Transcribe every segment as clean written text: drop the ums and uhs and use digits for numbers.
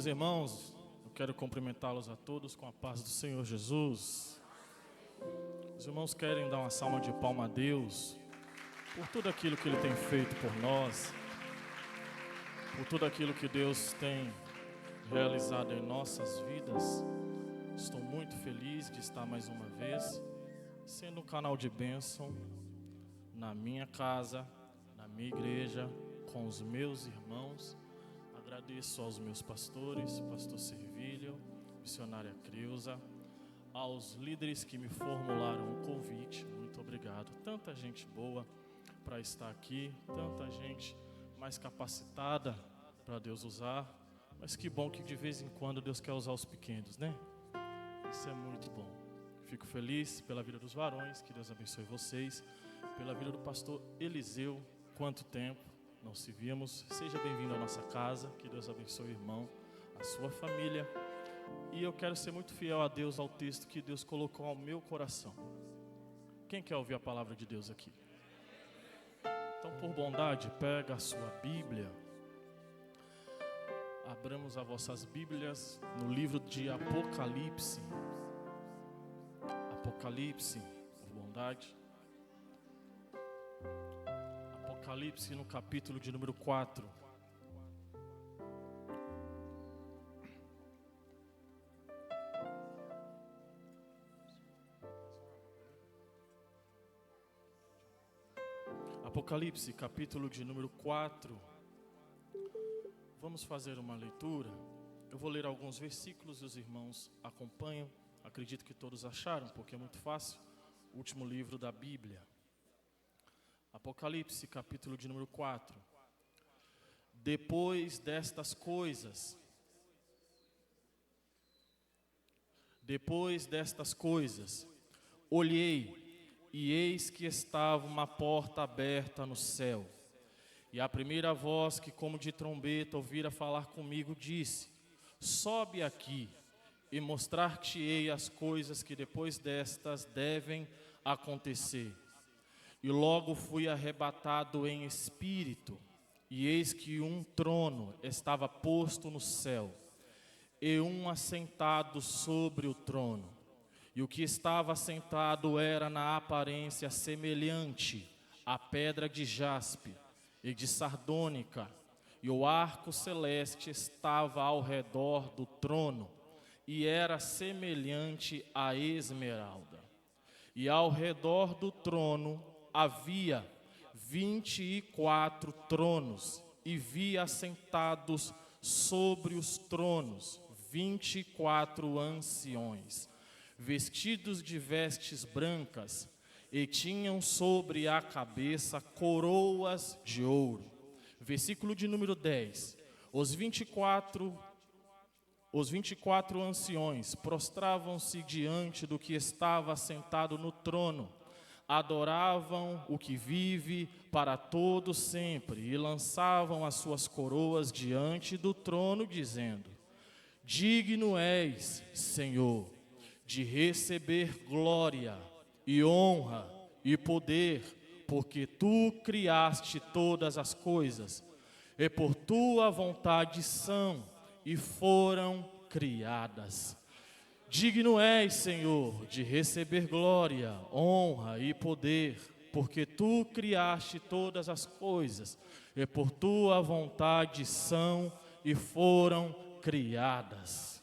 Queridos irmãos, eu quero cumprimentá-los a todos com a paz do Senhor Jesus. Os irmãos querem dar uma salva de palma a Deus por tudo aquilo que Ele tem feito por nós, por tudo aquilo que Deus tem realizado em nossas vidas. Estou muito feliz de estar mais uma vez sendo um canal de bênção na minha casa, na minha igreja, com os meus irmãos. Agradeço aos meus pastores, pastor Servílio, missionária Creuza, aos líderes que me formularam o convite, muito obrigado. Tanta gente boa para estar aqui, tanta gente mais capacitada para Deus usar, mas que bom que de vez em quando Deus quer usar os pequenos, né? Isso é muito bom. Fico feliz pela vida dos varões, que Deus abençoe vocês, pela vida do pastor Eliseu, quanto tempo não se víamos. Seja bem-vindo à nossa casa, que Deus abençoe o irmão, a sua família. E eu quero ser muito fiel a Deus, ao texto que Deus colocou ao meu coração. Quem quer ouvir a palavra de Deus aqui? Então, por bondade, pega a sua Bíblia. Abramos as vossas Bíblias no livro de Apocalipse. Apocalipse, por bondade. Apocalipse no capítulo de número 4. Apocalipse, capítulo de número 4. Vamos fazer uma leitura. Eu vou ler alguns versículos e os irmãos acompanham. Acredito que todos acharam, porque é muito fácil. O último livro da Bíblia. Apocalipse, capítulo de número 4. Depois destas coisas, olhei, e eis que estava uma porta aberta no céu. E a primeira voz que como de trombeta ouvira falar comigo disse: sobe aqui, e mostrar-te-ei as coisas que depois destas devem acontecer. E logo fui arrebatado em espírito, e eis que um trono estava posto no céu, e um assentado sobre o trono. E o que estava assentado era na aparência semelhante à pedra de jaspe e de sardônica, e o arco celeste estava ao redor do trono, e era semelhante à esmeralda. E ao redor do trono havia 24 tronos, e vi assentados sobre os tronos 24 anciões, vestidos de vestes brancas, e tinham sobre a cabeça coroas de ouro. Versículo de número 10. Os 24 anciões prostravam-se diante do que estava assentado no trono, adoravam o que vive para todo sempre, e lançavam as suas coroas diante do trono, dizendo: digno és, Senhor, de receber glória e honra e poder, porque tu criaste todas as coisas, e por tua vontade são e foram criadas. Digno és, Senhor, de receber glória, honra e poder, porque tu criaste todas as coisas, e por tua vontade são e foram criadas.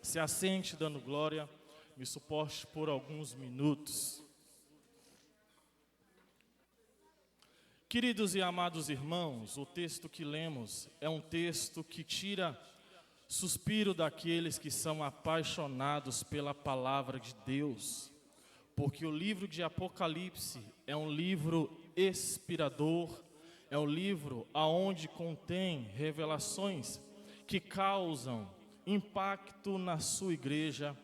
Se assente dando glória, me suporte por alguns minutos. Queridos e amados irmãos, o texto que lemos é um texto que tira suspiro daqueles que são apaixonados pela palavra de Deus, porque o livro de Apocalipse é um livro inspirador, é um livro aonde contém revelações que causam impacto na sua igreja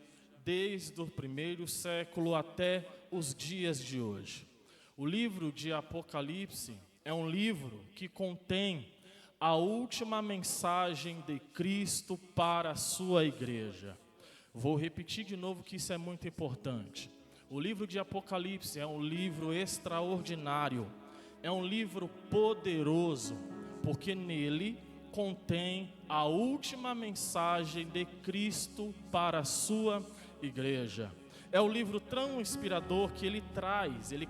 desde o primeiro século até os dias de hoje. O livro de Apocalipse é um livro que contém a última mensagem de Cristo para a sua igreja. Vou repetir de novo que isso é muito importante. O livro de Apocalipse é um livro extraordinário, é um livro poderoso, porque nele contém a última mensagem de Cristo para a sua igreja. É o livro tão inspirador que ele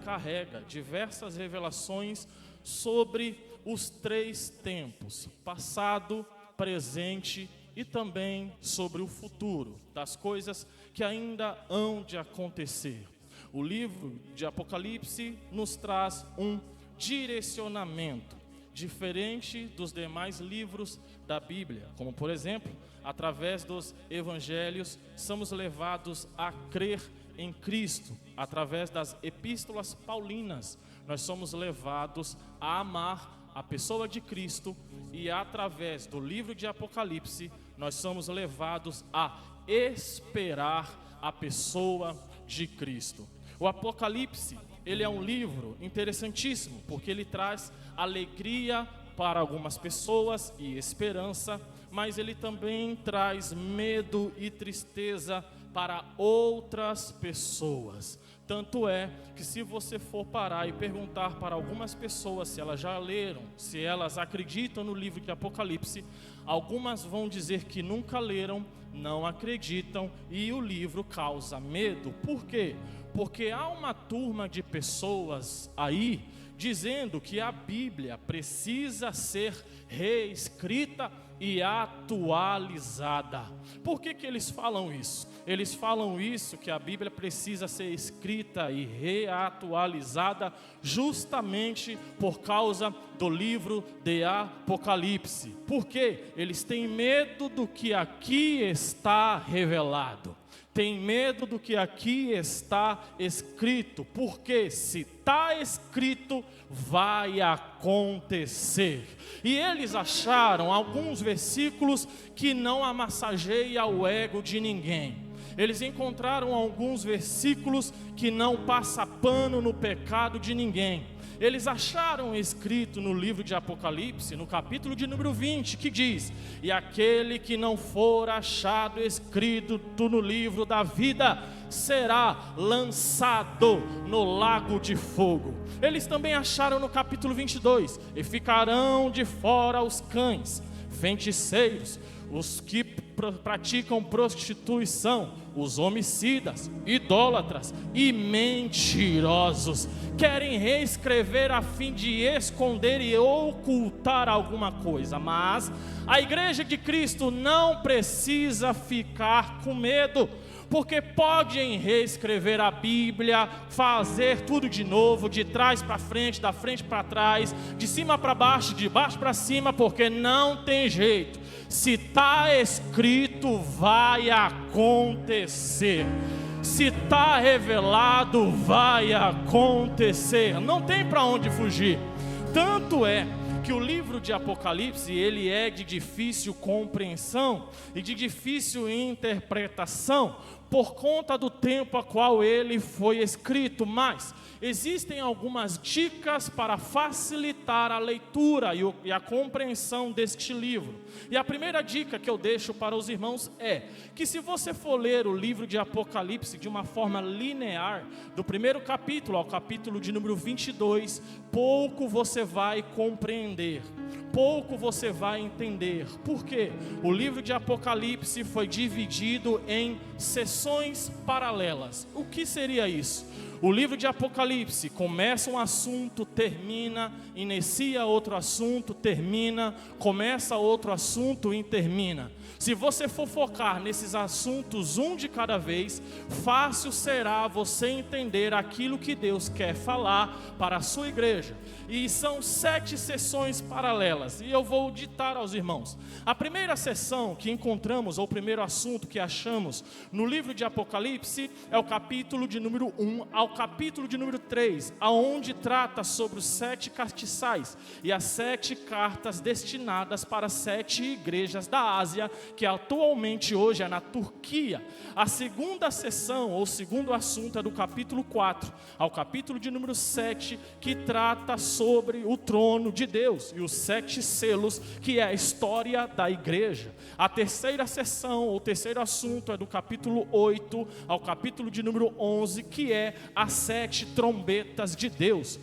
carrega diversas revelações sobre os 3 tempos: passado, presente e também sobre o futuro, das coisas que ainda hão de acontecer. O livro de Apocalipse nos traz um direcionamento diferente dos demais livros da Bíblia, como por exemplo, através dos evangelhos, somos levados a crer em Cristo. Através das epístolas paulinas, nós somos levados a amar a pessoa de Cristo, e através do livro de Apocalipse, nós somos levados a esperar a pessoa de Cristo. O Apocalipse, ele é um livro interessantíssimo, porque ele traz alegria para algumas pessoas e esperança, mas ele também traz medo e tristeza para outras pessoas. Tanto é que se você for parar e perguntar para algumas pessoas se elas já leram, se elas acreditam no livro de Apocalipse, algumas vão dizer que nunca leram, não acreditam, e o livro causa medo. Por quê? Porque há uma turma de pessoas aí dizendo que a Bíblia precisa ser reescrita e atualizada. Por que eles falam isso? Eles falam isso, que a Bíblia precisa ser escrita e reatualizada justamente por causa do livro de Apocalipse. Por quê? Eles têm medo do que aqui está revelado. Tem medo do que aqui está escrito, porque se está escrito, vai acontecer. E eles acharam alguns versículos que não amassageiam o ego de ninguém. Eles encontraram alguns versículos que não passa pano no pecado de ninguém. Eles acharam escrito no livro de Apocalipse, no capítulo de número 20, que diz: e aquele que não for achado escrito no livro da vida, será lançado no lago de fogo. Eles também acharam no capítulo 22, e ficarão de fora os cães, feiticeiros, os que praticam prostituição, os homicidas, idólatras e mentirosos. Querem reescrever a fim de esconder e ocultar alguma coisa, mas a igreja de Cristo não precisa ficar com medo, porque podem reescrever a Bíblia, fazer tudo de novo, de trás para frente, da frente para trás, de cima para baixo, de baixo para cima, porque não tem jeito. Se está escrito, vai acontecer. Se está revelado, vai acontecer. Não tem para onde fugir. Tanto é que o livro de Apocalipse, ele é de difícil compreensão e de difícil interpretação, por conta do tempo a qual ele foi escrito, mas existem algumas dicas para facilitar a leitura e a compreensão deste livro. E a primeira dica que eu deixo para os irmãos é que, se você for ler o livro de Apocalipse de uma forma linear, do primeiro capítulo ao capítulo de número 22, pouco você vai compreender, pouco você vai entender. Por quê? O livro de Apocalipse foi dividido em sessões paralelas. O que seria isso? O livro de Apocalipse começa um assunto, termina, inicia outro assunto, termina, começa outro assunto e termina. Se você for focar nesses assuntos um de cada vez, fácil será você entender aquilo que Deus quer falar para a sua igreja. E são 7 sessões paralelas, e eu vou ditar aos irmãos. A primeira sessão que encontramos, ou o primeiro assunto que achamos no livro de Apocalipse, é o capítulo de número 1 ao capítulo de número 3, aonde trata sobre os 7 castiçais e as 7 cartas destinadas para 7 igrejas da Ásia, que atualmente hoje é na Turquia. A segunda sessão, ou segundo assunto, é do capítulo 4 ao capítulo de número 7, que trata sobre o trono de Deus e os 7 selos, que é a história da igreja. A terceira sessão, ou terceiro assunto, é do capítulo 8 ao capítulo de número 11, que é as 7 trombetas de Deus.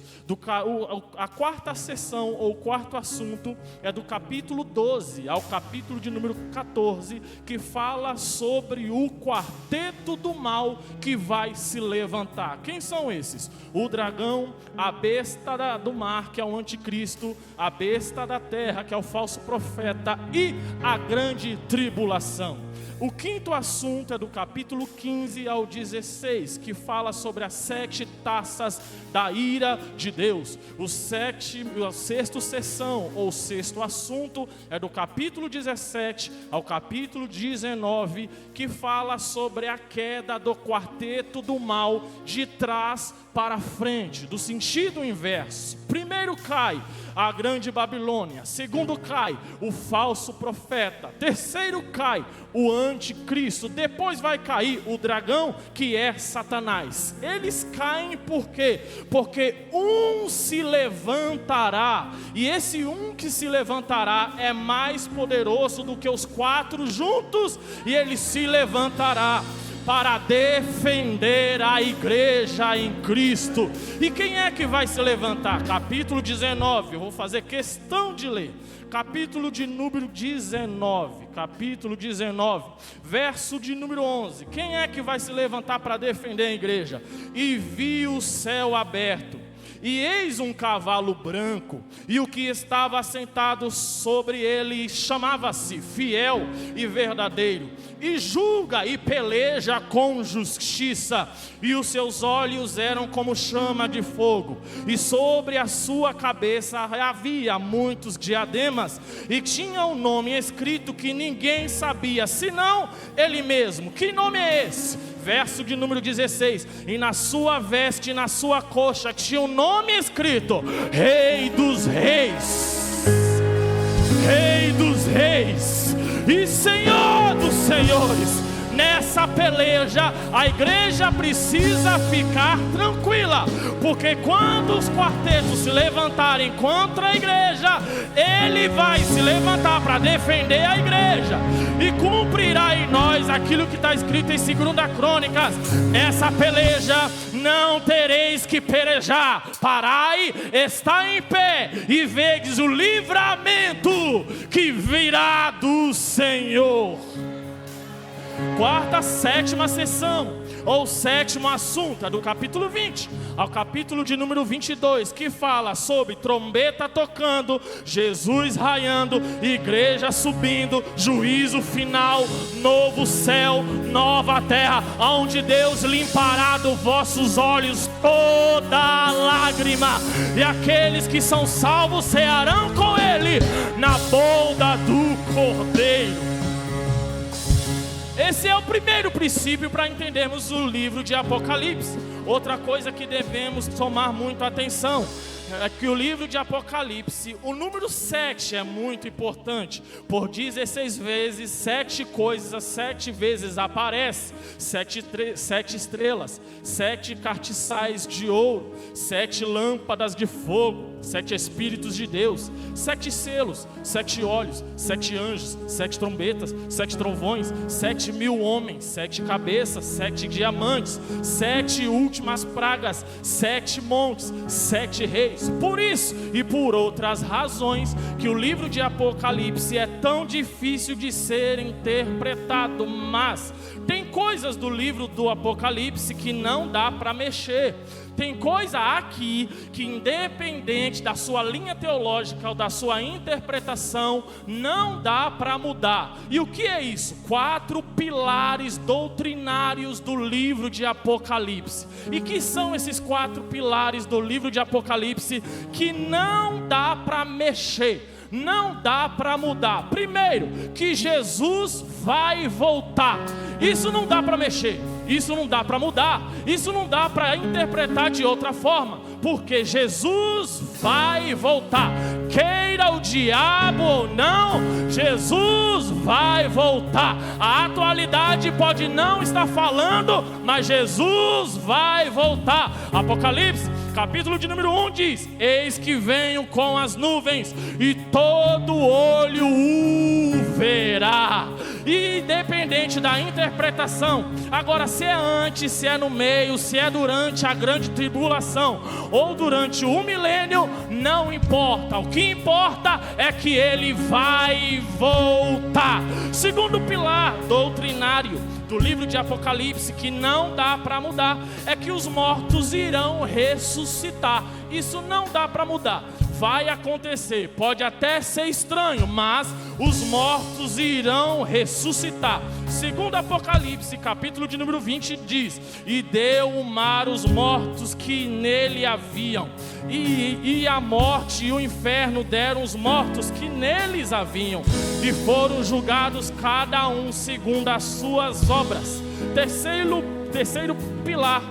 A quarta sessão, ou quarto assunto, é do capítulo 12 ao capítulo de número 14, que fala sobre o quarteto do mal que vai se levantar. Quem são esses? O dragão, a besta do mar, que é o anticristo, a besta da terra, que é o falso profeta, e a grande tribulação. O quinto assunto é do capítulo 15 ao 16, que fala sobre as 7 taças da ira de Deus. A sexta sessão, ou sexto assunto, é do capítulo 17 ao capítulo 19, que fala sobre a queda do quarteto do mal de trás para frente, do sentido inverso. Primeiro cai a grande Babilônia, segundo cai o falso profeta, terceiro cai o anticristo, depois vai cair o dragão, que é Satanás. Eles caem por quê? Porque um se levantará, e esse um que se levantará é mais poderoso do que os 4 juntos, e ele se levantará para defender a igreja em Cristo. E quem é que vai se levantar? Capítulo 19, eu vou fazer questão de ler. Capítulo de número 19, verso de número 11. Quem é que vai se levantar para defender a igreja? E vi o céu aberto, e eis um cavalo branco, e o que estava assentado sobre ele chamava-se Fiel e Verdadeiro, e julga e peleja com justiça, e os seus olhos eram como chama de fogo, e sobre a sua cabeça havia muitos diademas, e tinha um nome escrito que ninguém sabia, senão ele mesmo. Que nome é esse? Verso de número 16, e na sua veste e na sua coxa tinha um nome escrito: Rei dos Reis, Rei dos Reis e Senhor dos Senhores. Nessa peleja, a igreja precisa ficar tranquila, porque quando os quartetos se levantarem contra a igreja, ele vai se levantar para defender a igreja, e cumprirá em nós aquilo que está escrito em 2 Crônicas: essa peleja não tereis que pelejar, parai, está em pé, e vedes o livramento que virá do Senhor. Quarta, sétima sessão, ou sétimo assunto, é do capítulo 20 ao capítulo de número 22, que fala sobre trombeta tocando, Jesus raiando, igreja subindo, juízo final, novo céu, nova terra, onde Deus limpará dos vossos olhos toda lágrima, e aqueles que são salvos cearão com Ele na boda do Cordeiro. Esse é o primeiro princípio para entendermos o livro de Apocalipse. Outra coisa que devemos tomar muito atenção é que o livro de Apocalipse, o número 7 é muito importante. Por 16 vezes, 7 coisas, 7 vezes aparece, 7 estrelas, 7 cartiçais de ouro, 7 lâmpadas de fogo, 7 Espíritos de Deus, 7 selos, 7 olhos, 7 anjos, 7 trombetas, 7 trovões, 7.000 homens, 7 cabeças, 7 diamantes, 7 últimas pragas, 7 montes, 7 reis. Por isso e por outras razões que o livro de Apocalipse é tão difícil de ser interpretado, mas tem coisas do livro do Apocalipse que não dá para mexer. Tem coisa aqui que, independente da sua linha teológica ou da sua interpretação, não dá para mudar. E o que é isso? 4 pilares doutrinários do livro de Apocalipse. E que são esses 4 pilares do livro de Apocalipse que não dá para mexer? Não dá para mudar. Primeiro, que Jesus vai voltar. Isso não dá para mexer, isso não dá para mudar, isso não dá para interpretar de outra forma, porque Jesus vai voltar. Queira o diabo ou não, Jesus vai voltar. A atualidade pode não estar falando, mas Jesus vai voltar. Apocalipse capítulo de número 1 diz: eis que venho com as nuvens, e todo olho o verá. E independente da interpretação, agora se é antes, se é no meio, se é durante a grande tribulação ou durante o milênio, não importa. O que importa é que ele vai voltar. Segundo pilar doutrinário do livro de Apocalipse, que não dá para mudar, é que os mortos irão ressuscitar. Isso não dá para mudar, vai acontecer, pode até ser estranho, mas os mortos irão ressuscitar. Segundo Apocalipse, capítulo de número 20, diz: e deu o mar os mortos que nele haviam, e a morte e o inferno deram os mortos que neles haviam, e foram julgados cada um segundo as suas obras. Terceiro pilar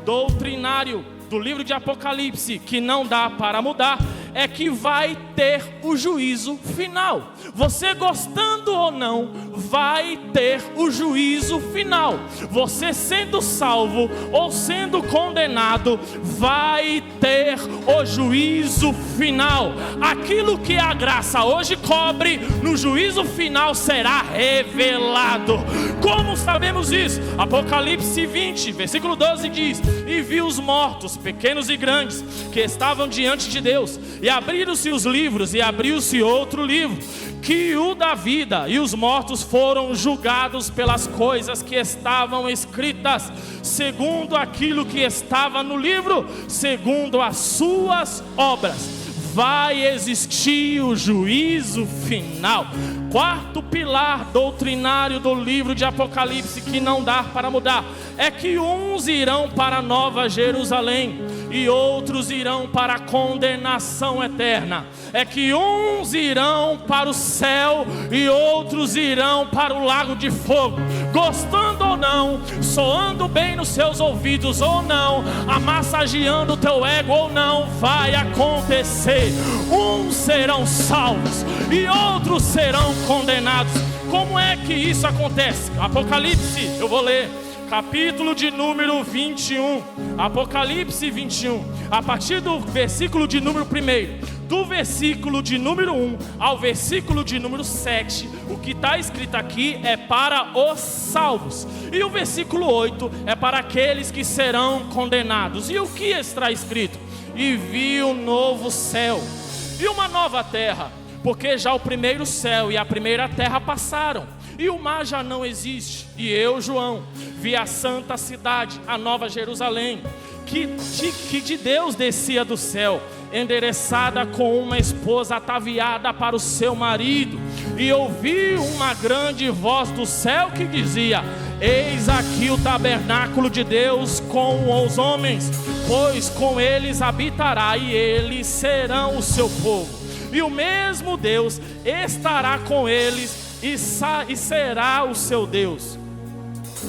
doutrinário do livro de Apocalipse, que não dá para mudar, é que vai ter o juízo final. Você gostando ou não, vai ter o juízo final. Você sendo salvo ou sendo condenado, vai ter o juízo final. Aquilo que a graça hoje cobre, no juízo final será revelado. Como sabemos isso? Apocalipse 20, versículo 12 diz: e vi os mortos, pequenos e grandes, que estavam diante de Deus, e abriram-se os livros, e abriu-se outro livro, que o da vida, e os mortos foram julgados pelas coisas que estavam escritas, segundo aquilo que estava no livro, segundo as suas obras. Vai existir o juízo final. Quarto pilar doutrinário do livro de Apocalipse, que não dá para mudar, é que uns irão para a Nova Jerusalém e outros irão para a condenação eterna. É que uns irão para o céu e outros irão para o lago de fogo. Gostando ou não, soando bem nos seus ouvidos ou não, amassageando o teu ego ou não, vai acontecer. Uns serão salvos e outros serão condenados. Como é que isso acontece? Apocalipse, eu vou ler, capítulo de número 21, Apocalipse 21, a partir do versículo de número 1, do versículo de número 1 ao versículo de número 7, o que está escrito aqui é para os salvos, e o versículo 8 é para aqueles que serão condenados. E o que está escrito? E vi um novo céu e uma nova terra, porque já o primeiro céu e a primeira terra passaram, e o mar já não existe. E eu, João, vi a santa cidade, a nova Jerusalém, que de Deus descia do céu, endereçada com uma esposa ataviada para o seu marido. E ouvi uma grande voz do céu que dizia: eis aqui o tabernáculo de Deus com os homens, pois com eles habitará, e eles serão o seu povo. E o mesmo Deus estará com eles e será o seu Deus.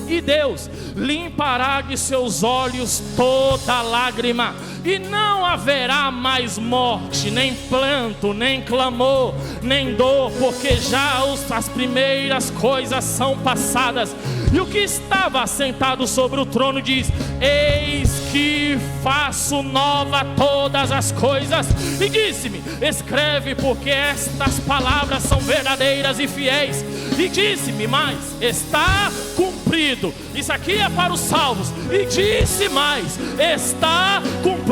E Deus limpará de seus olhos toda lágrima, e não haverá mais morte, nem pranto, nem clamor, nem dor, porque já as primeiras coisas são passadas. E o que estava sentado sobre o trono diz: eis que faço nova todas as coisas. E disse-me: escreve, porque estas palavras são verdadeiras e fiéis. E disse-me mais: está cumprido. Isso aqui é para os salvos. E disse mais: está cumprido.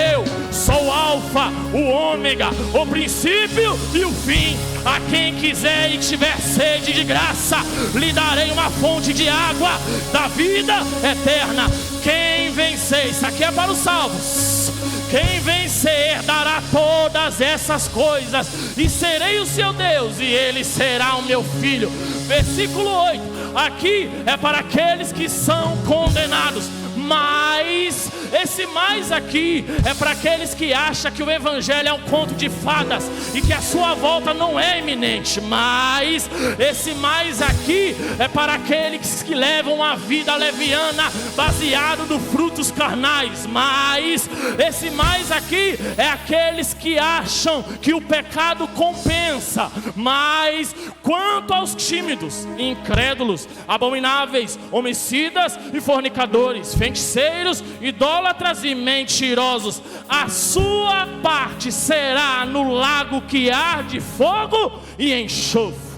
Eu sou o Alfa, o Ômega, o princípio e o fim. A quem quiser e tiver sede de graça, lhe darei uma fonte de água da vida eterna. Quem vencer, isso aqui é para os salvos, quem vencer dará todas essas coisas, e serei o seu Deus, e ele será o meu filho. Versículo 8, aqui é para aqueles que são condenados. Mas esse mais aqui é para aqueles que acham que o evangelho é um conto de fadas e que a sua volta não é iminente. Mas esse mais aqui é para aqueles que levam uma vida leviana, baseado nos frutos carnais. Mas esse mais aqui é aqueles que acham que o pecado compensa. Mas quanto aos tímidos, incrédulos, abomináveis, homicidas e fornicadores, feiticeiros, idólatras e mentirosos, a sua parte será no lago que arde fogo e enxofre.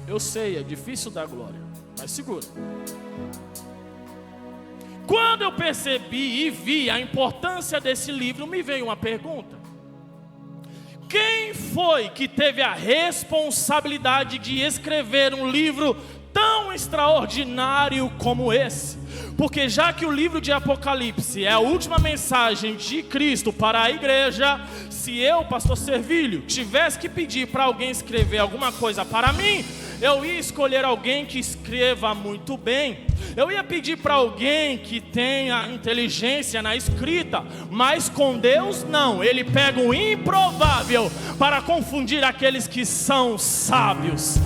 Eu sei, é difícil dar glória, mas segura. Quando eu percebi e vi a importância desse livro, me veio uma pergunta: quem foi que teve a responsabilidade de escrever um livro tão extraordinário como esse? Porque já que o livro de Apocalipse é a última mensagem de Cristo para a igreja, se eu, pastor Servilho, tivesse que pedir para alguém escrever alguma coisa para mim, eu ia escolher alguém que escreva muito bem. Eu ia pedir para alguém que tenha inteligência na escrita, mas com Deus não. Ele pega o improvável para confundir aqueles que são sábios.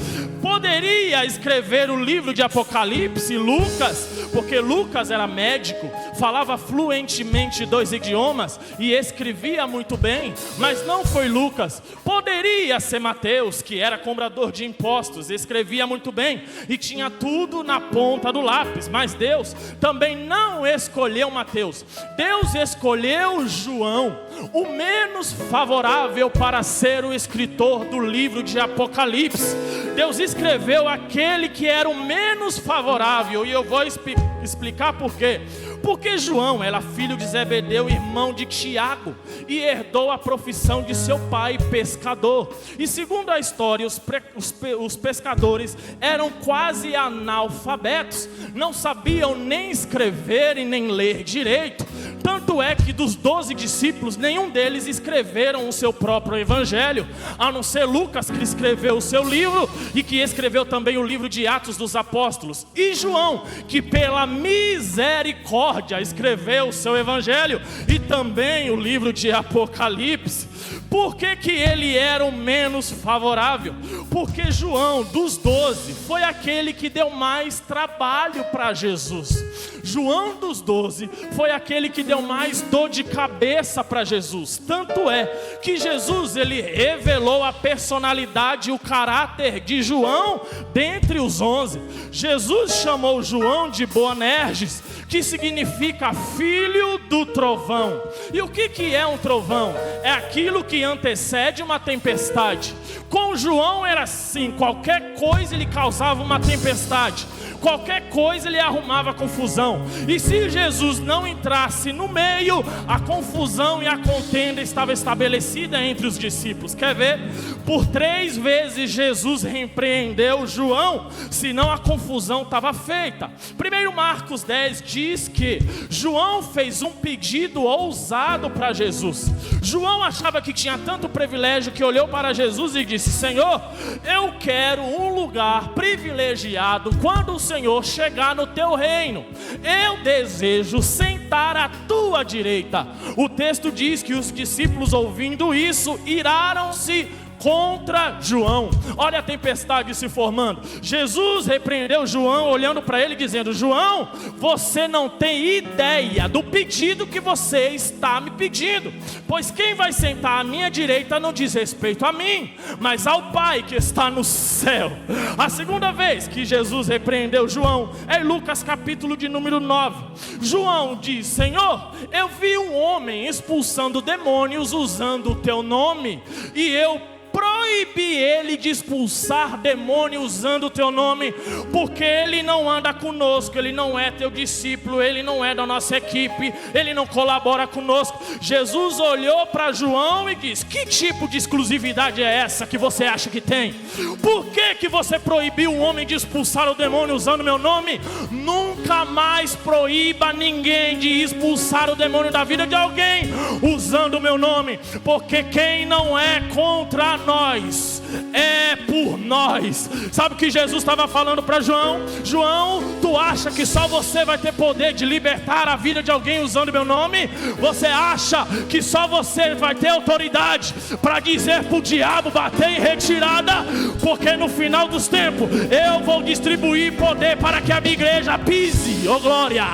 Poderia escrever o livro de Apocalipse Lucas, porque Lucas era médico, falava fluentemente 2 idiomas e escrevia muito bem, mas não foi Lucas. Poderia ser Mateus, que era cobrador de impostos, escrevia muito bem e tinha tudo na ponta do lápis, mas Deus também não escolheu Mateus. Deus escolheu João, o menos favorável para ser o escritor do livro de Apocalipse. Deus escreveu aquele que era o menos favorável, e eu vou explicar por quê. Porque João era filho de Zebedeu, irmão de Tiago, e herdou a profissão de seu pai, pescador. E segundo a história, os pescadores eram quase analfabetos, não sabiam nem escrever e nem ler direito. Tanto é que dos 12 discípulos, nenhum deles escreveram o seu próprio evangelho, a não ser Lucas, que escreveu o seu livro e que escreveu também o livro de Atos dos Apóstolos, e João, que pela misericórdia escreveu o seu evangelho e também o livro de Apocalipse. Por que que ele era o menos favorável? Porque João, dos 12, foi aquele que deu mais trabalho para Jesus. João dos 12 foi aquele que deu mais dor de cabeça para Jesus. Tanto é que Jesus, ele revelou a personalidade e o caráter de João dentre os 11. Jesus chamou João de Boanerges, que significa filho do trovão. E o que é um trovão? É aquilo que antecede uma tempestade. Com João era assim: qualquer coisa ele causava uma tempestade, qualquer coisa ele arrumava confusão. E se Jesus não entrasse no meio, a confusão e a contenda estava estabelecida entre os discípulos. Quer ver? Por 3 vezes Jesus repreendeu João, senão a confusão estava feita. Primeiro Marcos 10 diz que João fez um pedido ousado para Jesus. João achava que tinha tanto privilégio que olhou para Jesus e disse: Senhor, eu quero um lugar privilegiado quando o Senhor chegar no teu reino. Eu desejo sentar à tua direita. O texto diz que os discípulos, ouvindo isso, iraram-se contra João. Olha a tempestade se formando. Jesus repreendeu João, olhando para ele, dizendo: João, você não tem ideia do pedido que você está me pedindo, pois quem vai sentar à minha direita não diz respeito a mim, mas ao Pai que está no céu. A segunda vez que Jesus repreendeu João é em Lucas capítulo de número 9. João diz: Senhor, eu vi um homem expulsando demônios usando o teu nome, e eu proíbe ele de expulsar demônio usando o teu nome, porque ele não anda conosco, ele não é teu discípulo, ele não é da nossa equipe, ele não colabora conosco. Jesus olhou para João e disse: que tipo de exclusividade é essa que você acha que tem? Por que que você proibiu um homem de expulsar o demônio usando meu nome? Nunca mais proíba ninguém de expulsar o demônio da vida de alguém usando o meu nome, porque quem não é contra nós é por nós. Sabe o que Jesus estava falando para João? João, tu acha que só você vai ter poder de libertar a vida de alguém usando meu nome? Você acha que só você vai ter autoridade para dizer para o diabo bater em retirada? Porque no final dos tempos eu vou distribuir poder para que a minha igreja pise, oh glória,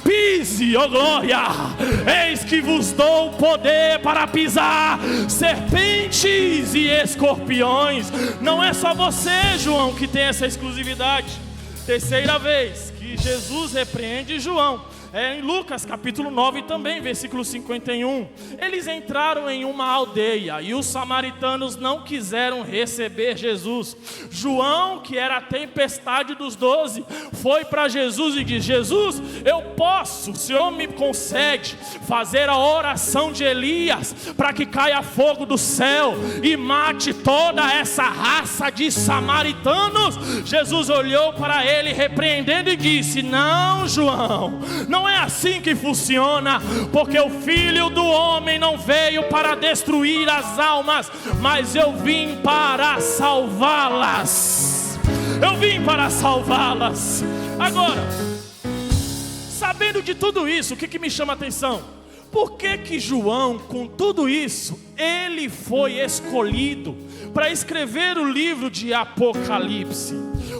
pise, oh glória. Eis que vos dou poder para pisar serpentes e escorpiões. Não é só você, João, que tem essa exclusividade. Terceira vez que Jesus repreende João, em Lucas capítulo 9 também, versículo 51. Eles entraram em uma aldeia e os samaritanos não quiseram receber Jesus. João, que era a tempestade dos 12, foi para Jesus e disse: Jesus, eu posso, o Senhor me concede fazer a oração de Elias para que caia fogo do céu e mate toda essa raça de samaritanos. Jesus olhou para ele repreendendo e disse: não, João, não é assim que funciona, porque o Filho do Homem não veio para destruir as almas, mas eu vim para salvá-las. Eu vim para salvá-las. Agora, sabendo de tudo isso, o que me chama a atenção? Por que João, com tudo isso, ele foi escolhido para escrever o livro de Apocalipse?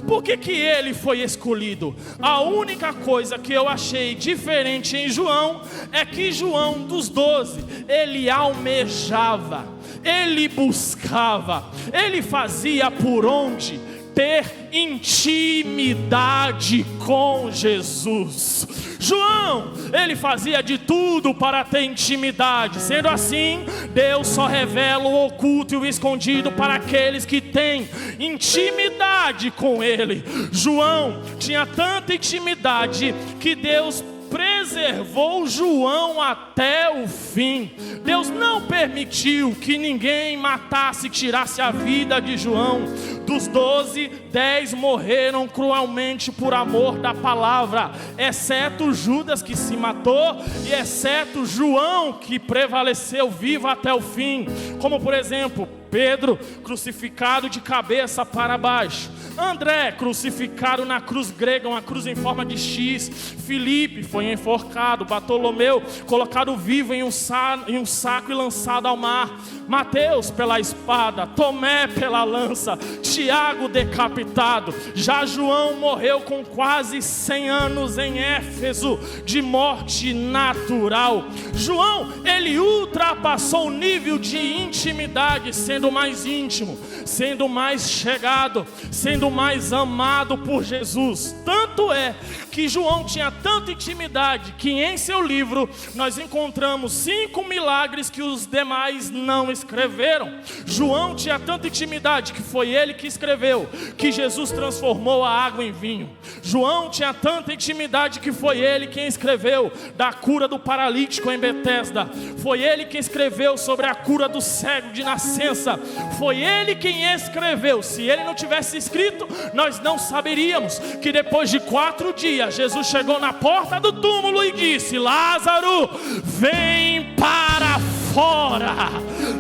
Por que ele foi escolhido? A única coisa que eu achei diferente em João é que João dos 12, ele almejava, ele buscava, ele fazia por onde ter intimidade com Jesus. João, ele fazia de tudo para ter intimidade. Sendo assim, Deus só revela o oculto e o escondido para aqueles que têm intimidade com Ele. João tinha tanta intimidade que Deus preservou João até o fim. Deus não permitiu que ninguém matasse e tirasse a vida de João. Dos 12, 10 morreram cruelmente por amor da palavra, exceto Judas, que se matou, e exceto João, que prevaleceu vivo até o fim. Como por exemplo, Pedro, crucificado de cabeça para baixo. André, crucificado na cruz grega, uma cruz em forma de X. Filipe foi enforcado. Bartolomeu, colocado vivo em um saco e lançado ao mar. Mateus pela espada. Tomé pela lança. Tiago decapitado. Já João morreu com quase 100 anos em Éfeso, de morte natural. João, ele ultrapassou o nível de intimidade, sendo mais íntimo, sendo mais chegado, sendo mais amado por Jesus. Tanto é que João tinha tanta intimidade que em seu livro nós encontramos 5 milagres que os demais não escreveram. João tinha tanta intimidade que foi ele que escreveu que Jesus transformou a água em vinho. João tinha tanta intimidade que foi ele quem escreveu da cura do paralítico em Betesda. Foi ele quem escreveu sobre a cura do cego de nascença. Foi ele quem escreveu. Se ele não tivesse escrito, nós não saberíamos que depois de 4 dias Jesus chegou na porta do túmulo e disse: Lázaro, vem para fora.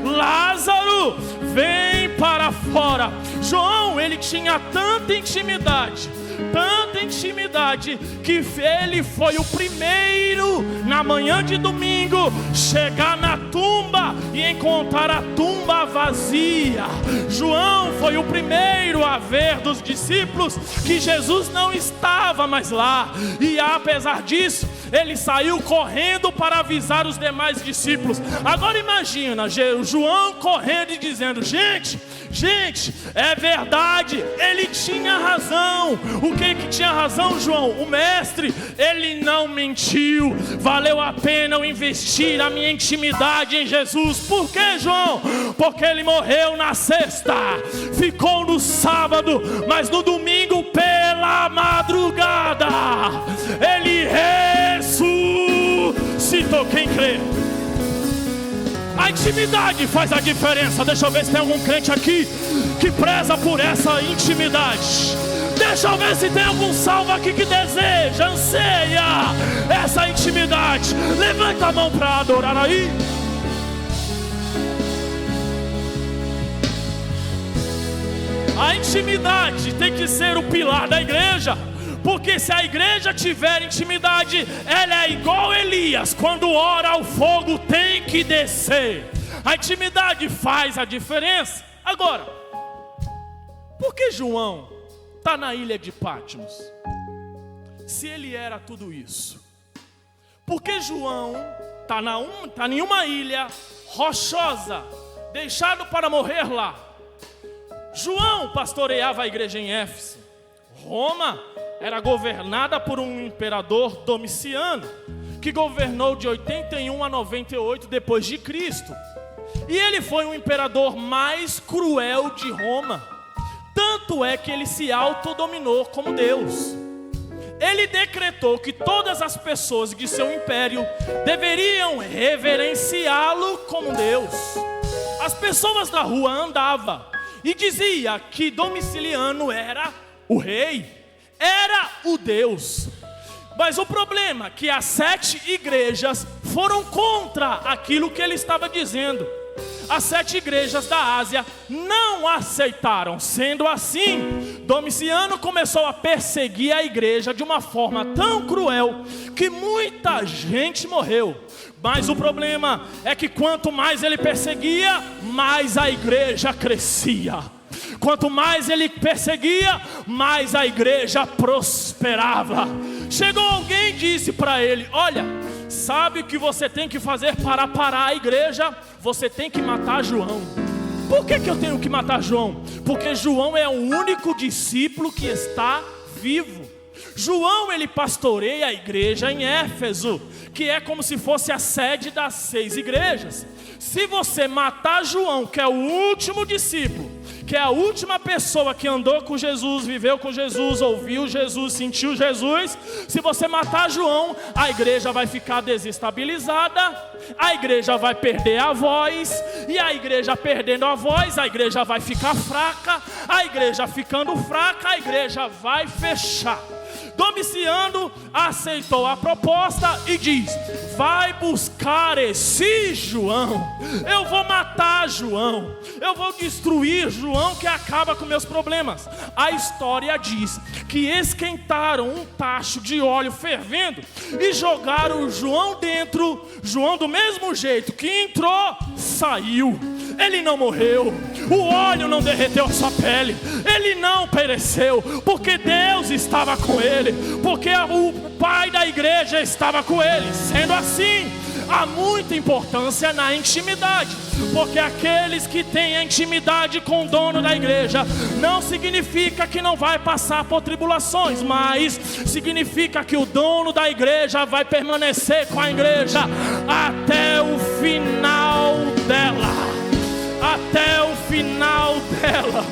Lázaro, vem para fora. João, ele tinha tanta intimidade que ele foi o primeiro na manhã de domingo chegar na tumba e encontrar a tumba vazia. João foi o primeiro a ver dos discípulos que Jesus não estava mais lá, e apesar disso ele saiu correndo para avisar os demais discípulos. Agora imagina João correndo e dizendo: gente, é verdade, ele tinha razão. O que tinha razão, João? O mestre, ele não mentiu. Valeu a pena eu investir a minha intimidade em Jesus. Por que, João? Porque ele morreu na sexta, ficou no sábado, mas no domingo pela madrugada ele ressuscitou. Quem crê? A intimidade faz a diferença. Deixa eu ver se tem algum crente aqui que preza por essa intimidade. Deixa eu ver se tem algum salvo aqui que deseja, anseia essa intimidade. Levanta a mão para adorar aí. A intimidade tem que ser o pilar da igreja. Porque se a igreja tiver intimidade, ela é igual Elias. Quando ora, o fogo tem que descer. A intimidade faz a diferença. Agora, por que João está na ilha de Patmos, se ele era tudo isso? Por que João está em uma ilha rochosa, deixado para morrer lá? João pastoreava a igreja em Éfeso. Roma era governada por um imperador Domiciano, que governou de 81 a 98 depois de Cristo. E ele foi o imperador mais cruel de Roma. Tanto é que ele se autodominou como Deus. Ele decretou que todas as pessoas de seu império deveriam reverenciá-lo como Deus. As pessoas da rua andavam e diziam que Domiciano era o rei, era o Deus. Mas o problema é que as 7 igrejas foram contra aquilo que ele estava dizendo. As 7 igrejas da Ásia não aceitaram. Sendo assim, Domiciano começou a perseguir a igreja de uma forma tão cruel que muita gente morreu. Mas o problema é que quanto mais ele perseguia, mais a igreja crescia. Quanto mais ele perseguia, mais a igreja prosperava. Chegou alguém e disse para ele: olha, sabe o que você tem que fazer para parar a igreja? Você tem que matar João. Por que eu tenho que matar João? Porque João é o único discípulo que está vivo. João, ele pastoreia a igreja em Éfeso, que é como se fosse a sede das 6 igrejas. Se você matar João, que é o último discípulo, que é a última pessoa que andou com Jesus, viveu com Jesus, ouviu Jesus, sentiu Jesus, se você matar João, a igreja vai ficar desestabilizada, a igreja vai perder a voz, e a igreja perdendo a voz, a igreja vai ficar fraca, a igreja ficando fraca, a igreja vai fechar. Domiciano aceitou a proposta e diz: vai buscar esse João, eu vou matar João, eu vou destruir João, que acaba com meus problemas. A história diz que esquentaram um tacho de óleo fervendo e jogaram João dentro. João, do mesmo jeito que entrou, saiu. Ele não morreu, o óleo não derreteu a sua pele, ele não pereceu, porque Deus estava com ele, porque o pai da igreja estava com ele. Sendo assim, há muita importância na intimidade, porque aqueles que têm a intimidade com o dono da igreja, não significa que não vai passar por tribulações, mas significa que o dono da igreja vai permanecer com a igreja até o final dela. Até o final dela.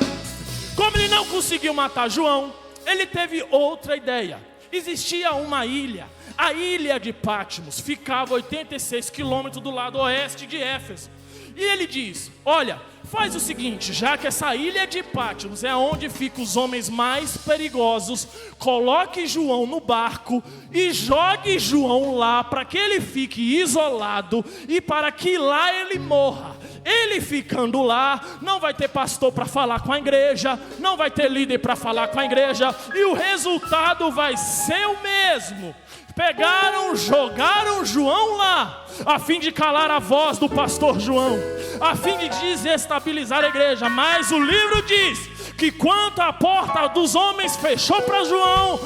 Como ele não conseguiu matar João, ele teve outra ideia. Existia uma ilha, a ilha de Patmos, ficava a 86 quilômetros do lado oeste de Éfeso. E ele diz: olha, faz o seguinte, já que essa ilha de Patmos é onde ficam os homens mais perigosos, coloque João no barco e jogue João lá, para que ele fique isolado e para que lá ele morra. Ele ficando lá, não vai ter pastor para falar com a igreja, não vai ter líder para falar com a igreja, e o resultado vai ser o mesmo. Pegaram, jogaram João lá, a fim de calar a voz do pastor João, a fim de desestabilizar a igreja. Mas o livro diz que quando a porta dos homens fechou para João,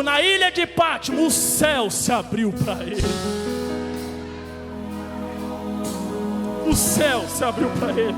na ilha de Patmos, o céu se abriu para ele. O céu se abriu para ele.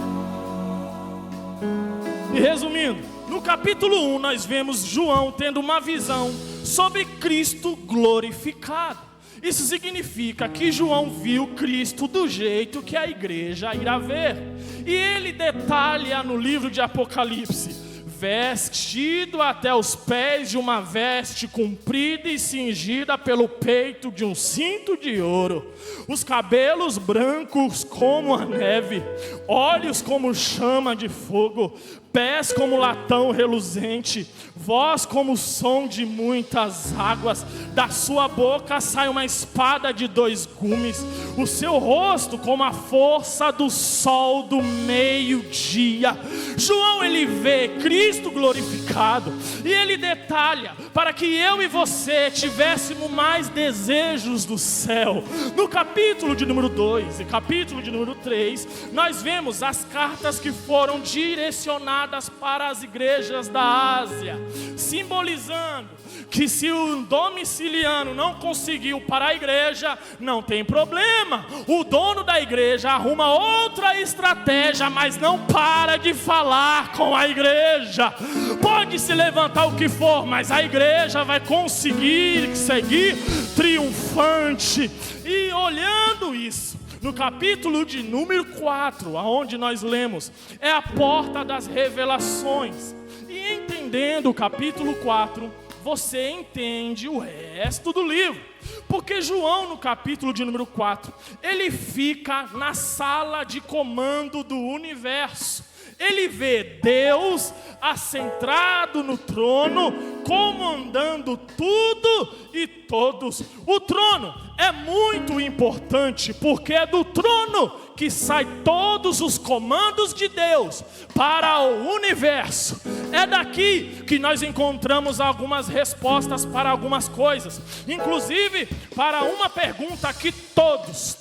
E resumindo, no capítulo 1 nós vemos João tendo uma visão sobre Cristo glorificado. Isso significa que João viu Cristo do jeito que a igreja irá ver. E ele detalha no livro de Apocalipse: vestido até os pés de uma veste comprida e cingida pelo peito de um cinto de ouro, os cabelos brancos como a neve, olhos como chama de fogo, pés como latão reluzente, voz como o som de muitas águas. Da sua boca sai uma espada de 2 gumes, o seu rosto como a força do sol do meio-dia. João, ele vê Cristo glorificado, e ele detalha para que eu e você tivéssemos mais desejos do céu. No capítulo de número 2 e capítulo de número 3, nós vemos as cartas que foram direcionadas direcionadas para as igrejas da Ásia, simbolizando que se o domiciliano não conseguiu para a igreja, não tem problema. O dono da igreja arruma outra estratégia, mas não para de falar com a igreja. Pode se levantar o que for, mas a igreja vai conseguir seguir triunfante. E olhando isso, no capítulo de número 4, aonde nós lemos, é a porta das revelações. E entendendo o capítulo 4, você entende o resto do livro. Porque João, no capítulo de número 4, ele fica na sala de comando do universo. Ele vê Deus assentado no trono, comandando tudo e todos. O trono é muito importante, porque é do trono que sai todos os comandos de Deus para o universo. É daqui que nós encontramos algumas respostas para algumas coisas, inclusive para uma pergunta que todos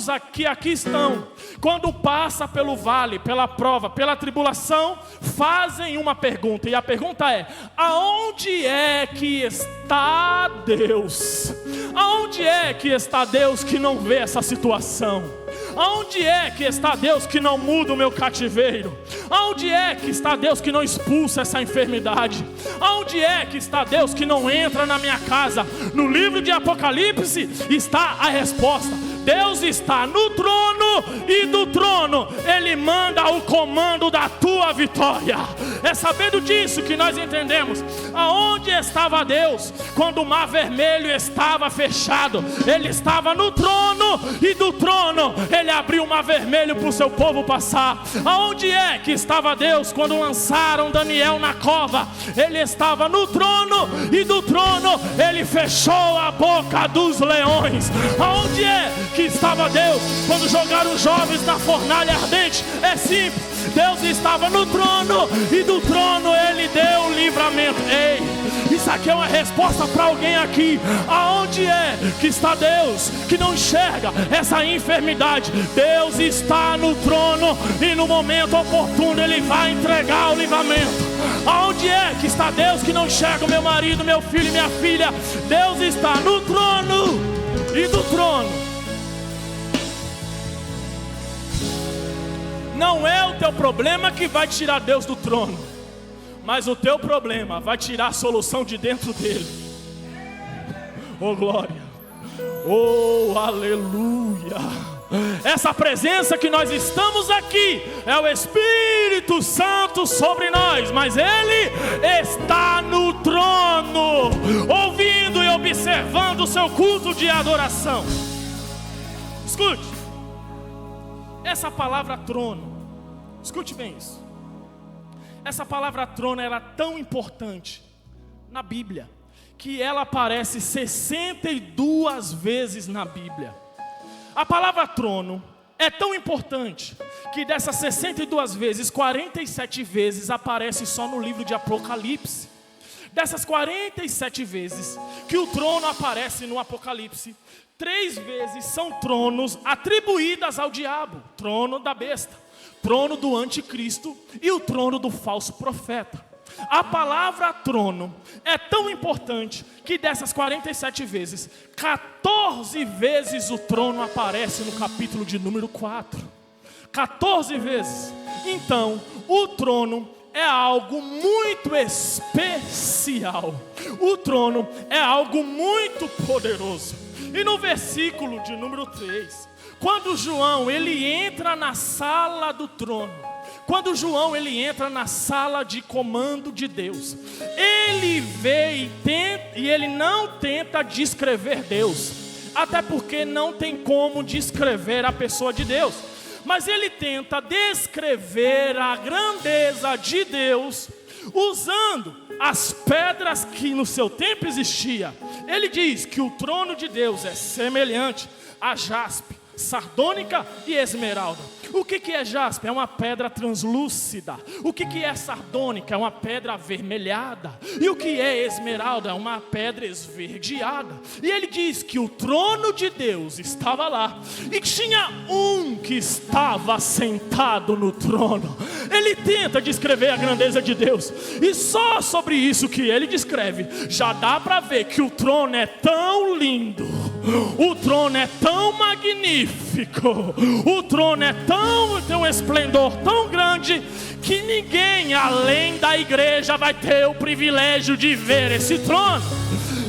aqui estão, quando passa pelo vale, pela prova, pela tribulação, fazem uma pergunta, e a pergunta é: aonde é que está Deus? Aonde é que está Deus que não vê essa situação? Aonde é que está Deus que não muda o meu cativeiro? Aonde é que está Deus que não expulsa essa enfermidade? Aonde é que está Deus que não entra na minha casa? No livro de Apocalipse está a resposta. Deus está no trono, e do trono Ele manda o comando da tua vitória. É sabendo disso que nós entendemos aonde estava Deus quando o mar vermelho estava fechado. Ele estava no trono, e do trono Ele abriu o mar vermelho para o seu povo passar. Aonde é que estava Deus quando lançaram Daniel na cova? Ele estava no trono, e do trono Ele fechou a boca dos leões. Aonde é que estava Deus quando jogaram os jovens na fornalha ardente? É simples, Deus estava no trono, e do trono Ele deu o livramento. Ei, isso aqui é uma resposta para alguém aqui. Aonde é que está Deus que não enxerga essa enfermidade? Deus está no trono, e no momento oportuno Ele vai entregar o livramento. Aonde é que está Deus que não enxerga o meu marido, meu filho e minha filha? Deus está no trono, e do trono não é o teu problema que vai tirar Deus do trono, mas o teu problema vai tirar a solução de dentro dele. Oh glória, oh aleluia. Essa presença que nós estamos aqui é o Espírito Santo sobre nós, mas Ele está no trono, ouvindo e observando o seu culto de adoração. Escute, essa palavra trono, escute bem isso. Essa palavra trono era tão importante na Bíblia que ela aparece 62 vezes na Bíblia. A palavra trono é tão importante que dessas 62 vezes, 47 vezes aparece só no livro de Apocalipse. Dessas 47 vezes que o trono aparece no Apocalipse, 3 vezes são tronos atribuídas ao diabo: trono da besta, trono do anticristo e o trono do falso profeta. A palavra trono é tão importante que dessas 47 vezes, 14 vezes o trono aparece no capítulo de número 4. 14 vezes. Então, o trono é algo muito especial. O trono é algo muito poderoso. E no versículo de número 3, quando João ele entra na sala do trono, quando João ele entra na sala de comando de Deus, ele vê e ele não tenta descrever Deus, até porque não tem como descrever a pessoa de Deus, mas ele tenta descrever a grandeza de Deus usando as pedras que no seu tempo existia. Ele diz que o trono de Deus é semelhante a jaspe, sardônica e esmeralda. O que é jaspe? É uma pedra translúcida. O que é sardônica? É uma pedra avermelhada. E o que é esmeralda? É uma pedra esverdeada. E ele diz que o trono de Deus estava lá, e tinha um que estava sentado no trono. Ele tenta descrever a grandeza de Deus, e só sobre isso que ele descreve, já dá para ver que o trono é tão lindo, o trono é tão magnífico, o trono tem um esplendor tão grande, que ninguém além da igreja vai ter o privilégio de ver esse trono.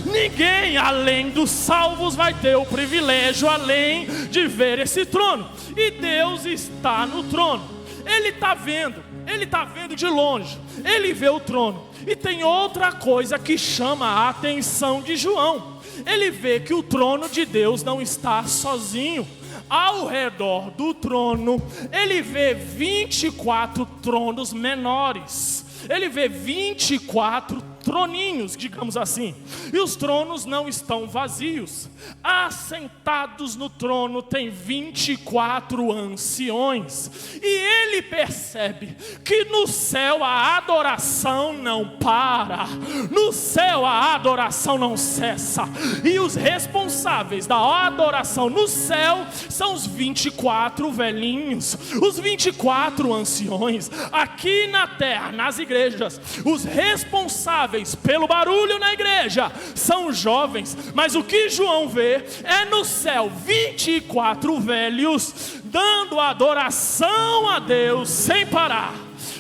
Ninguém além dos salvos vai ter o privilégio além de ver esse trono. E Deus está no trono. Ele está vendo de longe, ele vê o trono. E tem outra coisa que chama a atenção de João. Ele vê que o trono de Deus não está sozinho. Ao redor do trono, ele vê 24 tronos menores. Ele vê 24 troninhos, digamos assim. E os tronos não estão vazios. Assentados no trono tem 24 anciões. E ele percebe que no céu a adoração não para. No céu a adoração não cessa. E os responsáveis da adoração no céu são os 24 velhinhos, os 24 anciões. Aqui na terra, nas igrejas, os responsáveis pelo barulho na igreja são jovens, mas o que João vê é no céu 24 velhos dando adoração a Deus sem parar,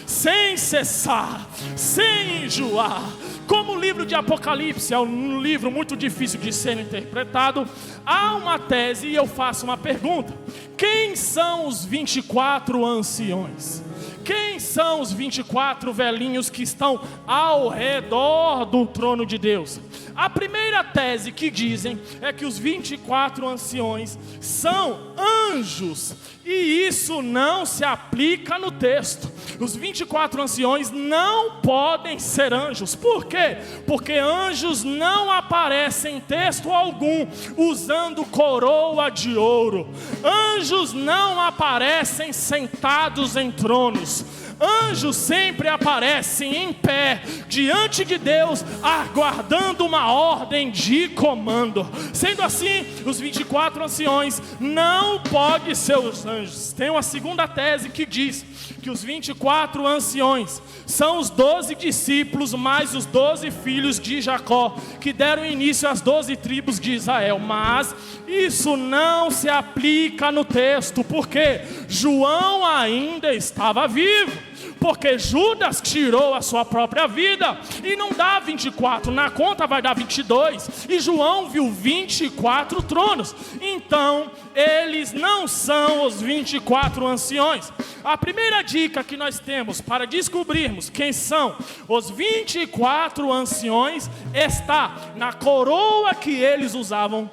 sem cessar, sem enjoar. Como o livro de Apocalipse é um livro muito difícil de ser interpretado, há uma tese e eu faço uma pergunta: quem são os 24 anciões? Quem são os 24 velhinhos que estão ao redor do trono de Deus? A primeira tese que dizem é que os 24 anciões são anjos. E isso não se aplica no texto. Os 24 anciões não podem ser anjos. Por quê? Porque anjos não aparecem em texto algum usando coroa de ouro. Anjos não aparecem sentados em tronos. Anjos sempre aparecem em pé, diante de Deus, aguardando uma ordem de comando. Sendo assim, os 24 anciões não podem ser os anjos. Tem uma segunda tese que diz que os 24 anciões são os 12 discípulos mais os 12 filhos de Jacó, que deram início às 12 tribos de Israel. Mas isso não se aplica no texto, porque João ainda estava vivo. Porque Judas tirou a sua própria vida e não dá 24, na conta vai dar 22. E João viu 24 tronos. Então, eles não são os 24 anciões. A primeira dica que nós temos para descobrirmos quem são os 24 anciões está na coroa que eles usavam,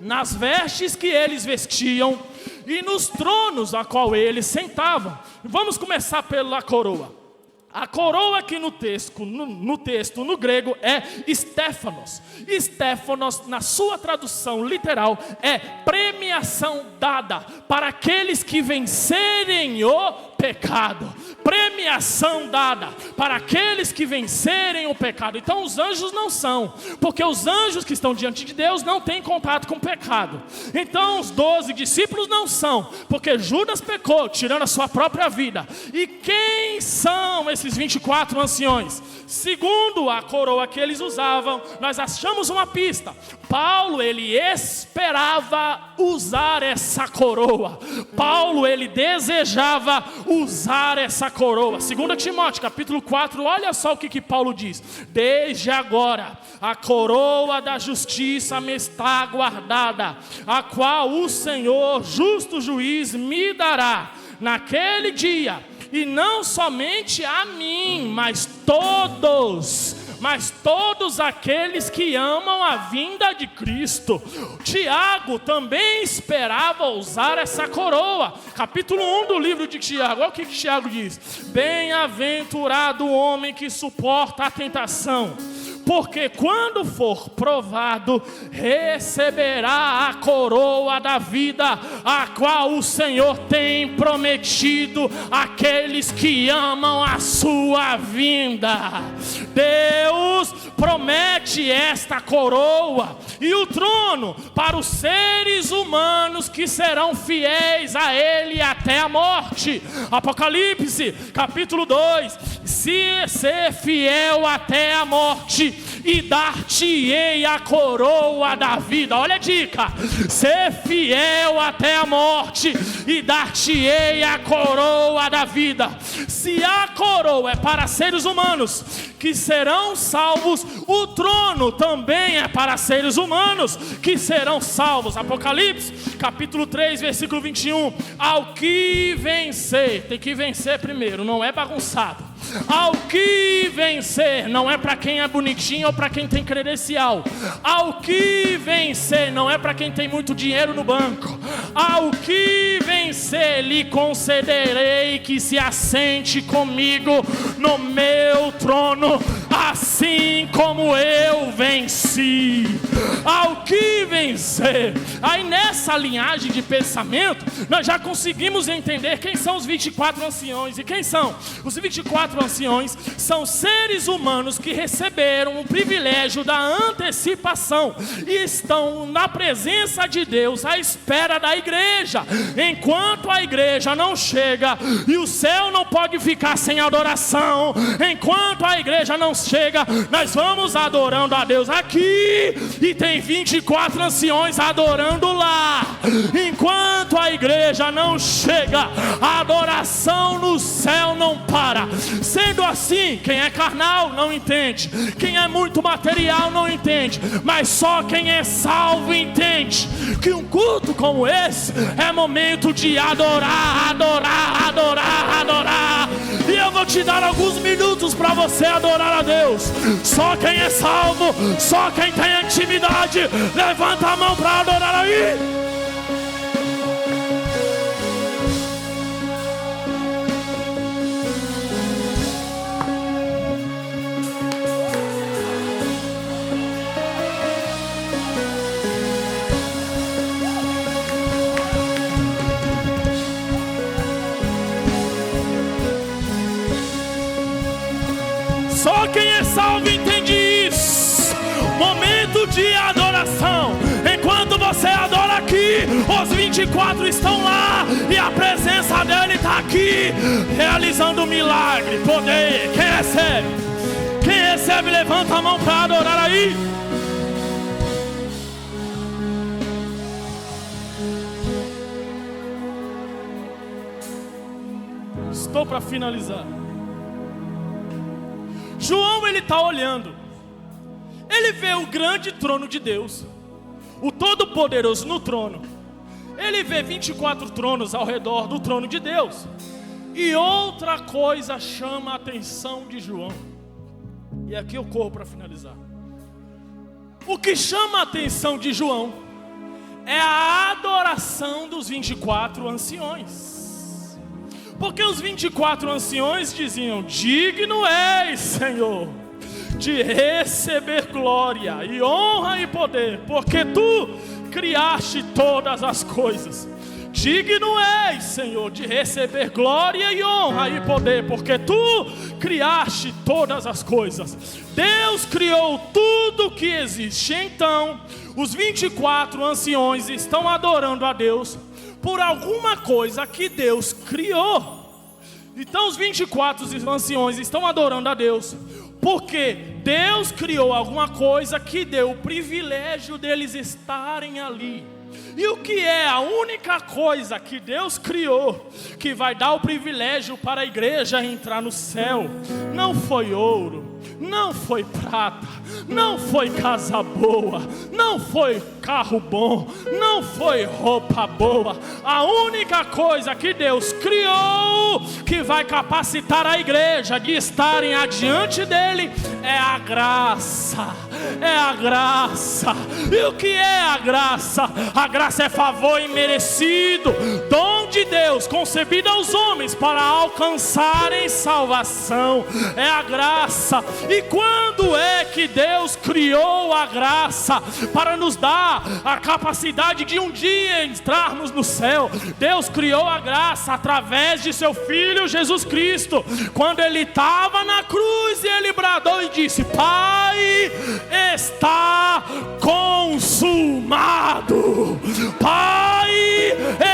nas vestes que eles vestiam e nos tronos a qual eles sentavam. Vamos começar pela coroa. A coroa aqui no texto, no grego, é Stéfanos. Stéfanos, na sua tradução literal, é premiação dada para aqueles que vencerem o pecado. Premiação dada para aqueles que vencerem o pecado. Então os anjos não são, porque os anjos que estão diante de Deus não têm contato com o pecado. Então os 12 discípulos não são, porque Judas pecou, tirando a sua própria vida. E quem são esses 24 anciões? Segundo a coroa que eles usavam, nós achamos uma pista. Paulo, ele esperava usar essa coroa. Paulo, ele desejava usar essa coroa. 2 Timóteo, capítulo 4, olha só o que Paulo diz. Desde agora, a coroa da justiça me está guardada, a qual o Senhor, justo juiz, me dará naquele dia. E não somente a mim, mas todos aqueles que amam a vinda de Cristo. Tiago também esperava usar essa coroa. Capítulo 1 do livro de Tiago, olha o que Tiago diz: bem-aventurado o homem que suporta a tentação, porque quando for provado, receberá a coroa da vida, a qual o Senhor tem prometido àqueles que amam a sua vinda. Deus promete esta coroa e o trono para os seres humanos que serão fiéis a Ele até a morte. Apocalipse capítulo 2: se ser fiel até a morte, e dar-te-ei a coroa da vida. Olha a dica: ser fiel até a morte, e dar-te-ei a coroa da vida. Se a coroa é para seres humanos que serão salvos, o trono também é para seres humanos que serão salvos. Apocalipse capítulo 3 versículo 21: ao que vencer, tem que vencer primeiro, não é bagunçado. Ao que vencer, não é para quem é bonitinho ou para quem tem credencial. Ao que vencer, não é para quem tem muito dinheiro no banco. Ao que vencer, lhe concederei que se assente comigo no meu trono, assim como eu venci. Ao que vencer. Aí nessa linhagem de pensamento, nós já conseguimos entender quem são os 24 anciões. E quem são? Os 24 anciões são seres humanos que receberam o privilégio da antecipação e estão na presença de Deus à espera da igreja. Enquanto a igreja não chega, e o céu não pode ficar sem adoração, enquanto a igreja não chega, nós vamos adorando a Deus aqui, e tem 24 anciões adorando lá. Enquanto a igreja não chega, a adoração no céu não para. Sendo assim, quem é carnal não entende, quem é muito material não entende, mas só quem é salvo entende que um culto como esse é momento de adorar, adorar, adorar, adorar. E eu vou te dar alguns minutos para você adorar a Deus. Só quem é salvo, só quem tem intimidade, levanta a mão para adorar aí. Só quem é salvo entende isso. Momento de adoração. Enquanto você adora aqui, os 24 estão lá, e a presença dele está aqui, realizando um milagre, poder. Quem recebe? Quem recebe, levanta a mão para adorar aí. Estou para finalizar. João, ele está olhando, ele vê o grande trono de Deus, o Todo-Poderoso no trono. Ele vê 24 tronos ao redor do trono de Deus. E outra coisa chama a atenção de João, e aqui eu corro para finalizar. O que chama a atenção de João é a adoração dos 24 anciões. Porque os 24 anciões diziam: digno és, Senhor, de receber glória e honra e poder, porque tu criaste todas as coisas. Digno és, Senhor, de receber glória e honra e poder, porque tu criaste todas as coisas. Deus criou tudo que existe. Então, os 24 anciões estão adorando a Deus por alguma coisa que Deus criou. Então os 24 anciões estão adorando a Deus porque Deus criou alguma coisa que deu o privilégio deles estarem ali. E o que é a única coisa que Deus criou que vai dar o privilégio para a igreja entrar no céu? Não foi ouro, não foi prata, não foi casa boa, não foi carro bom, não foi roupa boa. A única coisa que Deus criou que vai capacitar a igreja de estarem adiante dele é a graça, é a graça. E o que é a graça? A graça é favor imerecido, dom de Deus, concebido aos homens para alcançarem salvação. É a graça. E quando é que Deus criou a graça? Para nos dar a capacidade de um dia entrarmos no céu. Deus criou a graça através de seu Filho Jesus Cristo, quando Ele estava na cruz e Ele bradou e disse: Pai, está consumado. Pai,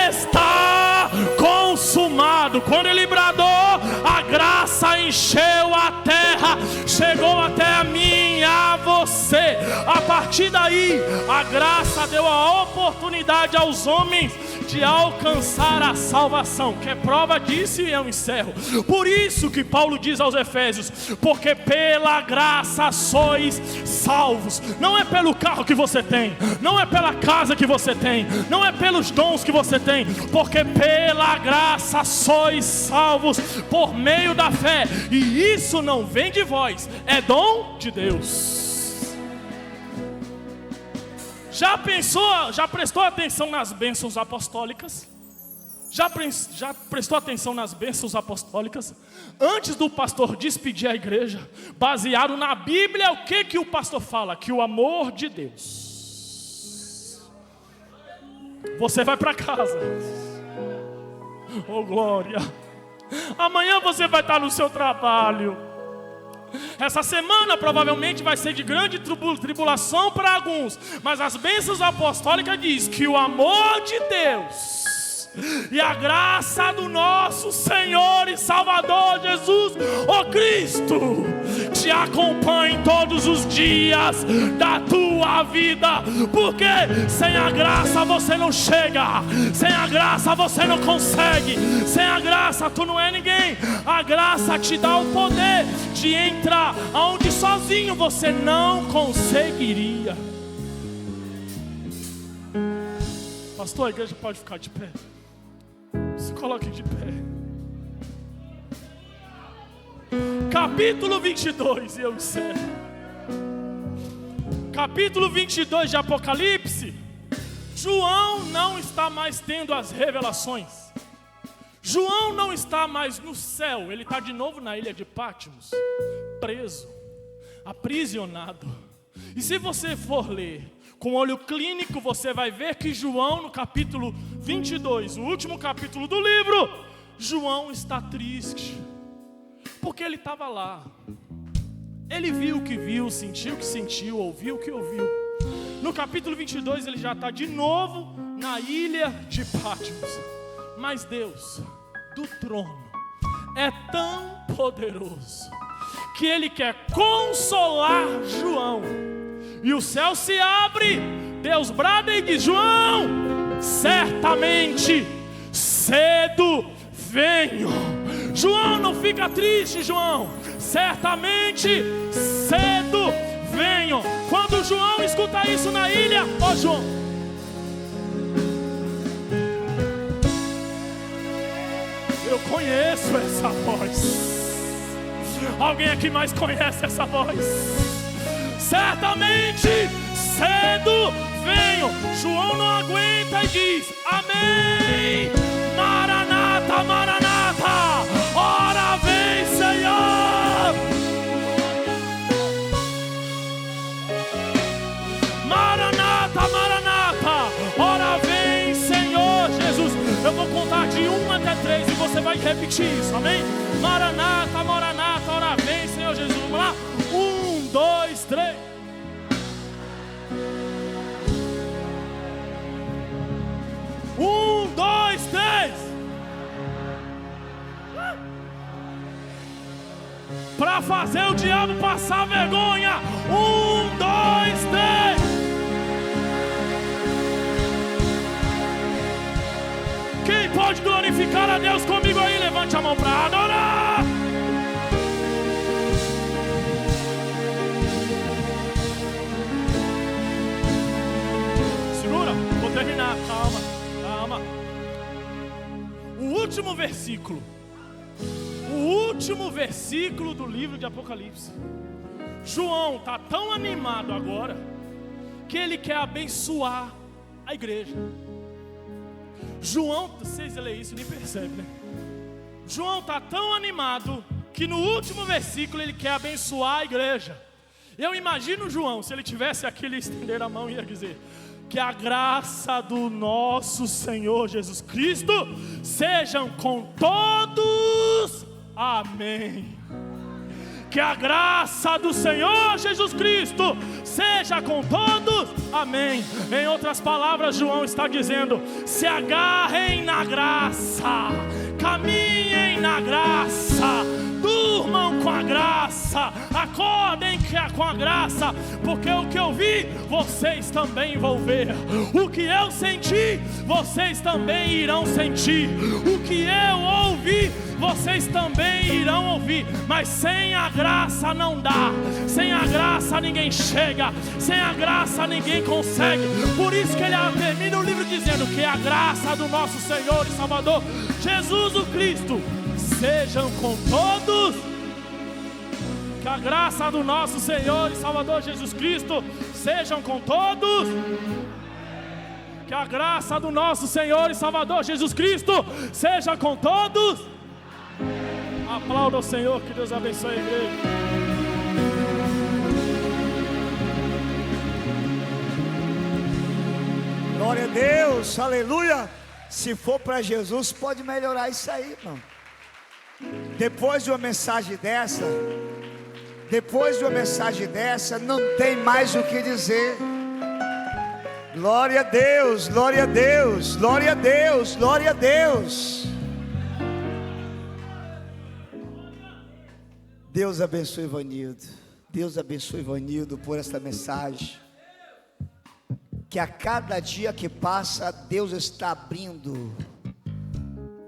está consumado. Quando Ele bradou, a graça encheu a terra, chegou até a mim e a você. A partir daí, a graça deu a oportunidade aos homens de alcançar a salvação. Que é prova disso, e eu encerro. Por isso que Paulo diz aos Efésios: porque pela graça sois salvos. Não é pelo carro que você tem, não é pela casa que você tem, não é pelos dons que você tem, porque pela graça sois salvos por meio da fé. E isso não vem de vós, é dom de Deus. Já pensou, já prestou atenção nas bênçãos apostólicas? Já prestou atenção nas bênçãos apostólicas? Antes do pastor despedir a igreja, baseado na Bíblia, o que o pastor fala? Que o amor de Deus. Você vai para casa. Oh glória. Amanhã você vai estar no seu trabalho. Essa semana provavelmente vai ser de grande tribulação para alguns, mas as bênçãos apostólicas diz que o amor de Deus e a graça do nosso Senhor e Salvador Jesus, o Cristo, te acompanhe todos os dias da tua vida. Porque sem a graça você não chega, sem a graça você não consegue, sem a graça tu não é ninguém. A graça te dá o poder de entrar aonde sozinho você não conseguiria. Pastor, a igreja pode ficar de pé. Se coloque de pé. Capítulo 22, e eu encerro. Capítulo 22 de Apocalipse. João não está mais tendo as revelações. João não está mais no céu. Ele está de novo na ilha de Patmos, preso, aprisionado. E se você for ler com olho clínico, você vai ver que João, no capítulo 22, o último capítulo do livro, João está triste, porque ele estava lá. Ele viu o que viu, sentiu o que sentiu, ouviu o que ouviu. No capítulo 22 ele já está de novo na ilha de Patmos. Mas Deus, do trono, é tão poderoso que Ele quer consolar João. E o céu se abre, Deus brada e diz: João, certamente cedo venho. João, não fica triste, João. Certamente cedo venho. Quando João escuta isso na ilha, ó João, eu conheço essa voz. Alguém aqui mais conhece essa voz? Certamente cedo venho. João não aguenta e diz: amém. Maranata, Maranata, ora vem, Senhor. Maranata, Maranata, ora vem, Senhor Jesus. Eu vou contar de 1 até 3 e você vai repetir isso, amém? Maranata, Maranata, ora vem, Senhor Jesus. Vamos lá? 1, 2, 3. Um, dois, três. Para fazer o diabo passar vergonha. 1, 2, 3. Quem pode glorificar a Deus comigo aí? Levante a mão para adorar. Segura, vou terminar, calma. O último versículo do livro de Apocalipse. João está tão animado agora que ele quer abençoar a igreja. João, vocês leem isso e nem percebem, né? João está tão animado que no último versículo ele quer abençoar a igreja. Eu imagino João, se ele tivesse aqui, ele estender a mão e ia dizer: que a graça do nosso Senhor Jesus Cristo sejam com todos. Amém. Que a graça do Senhor Jesus Cristo seja com todos. Amém. Em outras palavras, João está dizendo: se agarrem na graça, caminhem na graça, durmam com a graça, acordem com a graça, porque o que eu vi, vocês também vão ver. O que eu senti, vocês também irão sentir. O que eu ouvi, vocês também irão ouvir. Mas sem a graça não dá. Sem a graça ninguém chega. Sem a graça ninguém consegue. Por isso que ele termina o livro dizendo que a graça do nosso Senhor e Salvador Jesus o Cristo sejam com todos. Que a graça do nosso Senhor e Salvador Jesus Cristo sejam com todos. Que a graça do nosso Senhor e Salvador Jesus Cristo seja com todos. Aplauda o Senhor, que Deus abençoe a igreja. Glória a Deus, aleluia. Se for para Jesus, pode melhorar isso aí, irmão. Depois de uma mensagem dessa, não tem mais o que dizer. Glória a Deus, glória a Deus, glória a Deus, glória a Deus. Deus abençoe Ivanildo. Deus abençoe Ivanildo por esta mensagem. Que a cada dia que passa, Deus está abrindo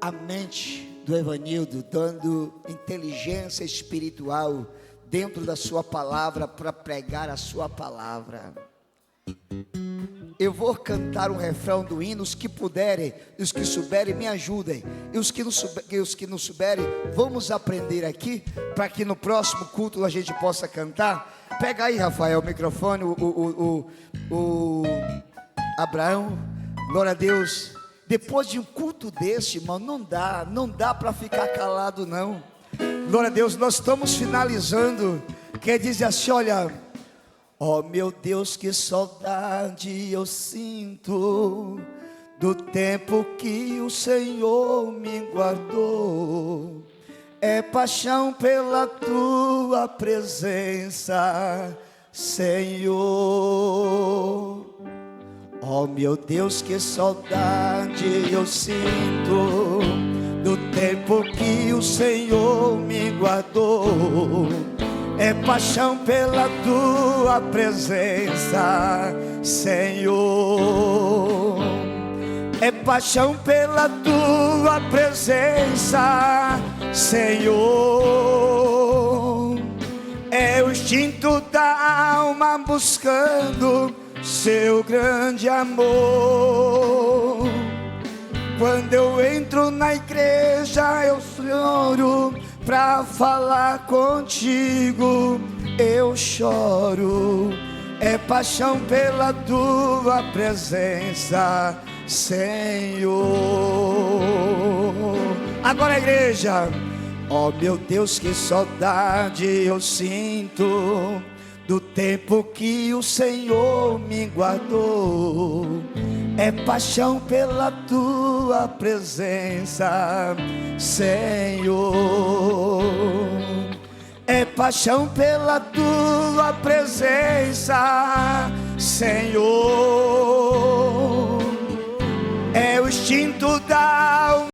a mente do Ivanildo, dando inteligência espiritual dentro da sua palavra para pregar a sua palavra. Eu vou cantar um refrão do hino. Os que puderem, os que souberem, me ajudem. E os que não souberem, vamos aprender aqui, para que no próximo culto a gente possa cantar. Pega aí, Rafael, o microfone, o Abraão. Glória a Deus. Depois de um culto desse, irmão, não dá para ficar calado, não. Glória a Deus, nós estamos finalizando. Quer dizer assim, olha: oh meu Deus, que saudade eu sinto do tempo que o Senhor me guardou. É paixão pela tua presença, Senhor. Oh meu Deus, que saudade eu sinto do tempo que o Senhor me guardou. É paixão pela tua presença, Senhor. É paixão pela tua presença, Senhor. É o instinto da alma buscando seu grande amor. Quando eu entro na igreja, eu choro. Pra falar contigo eu choro. É paixão pela tua presença, Senhor. Agora a igreja: oh meu Deus, que saudade eu sinto do tempo que o Senhor me guardou. É paixão pela tua presença, Senhor. É paixão pela tua presença, Senhor. É o instinto da alma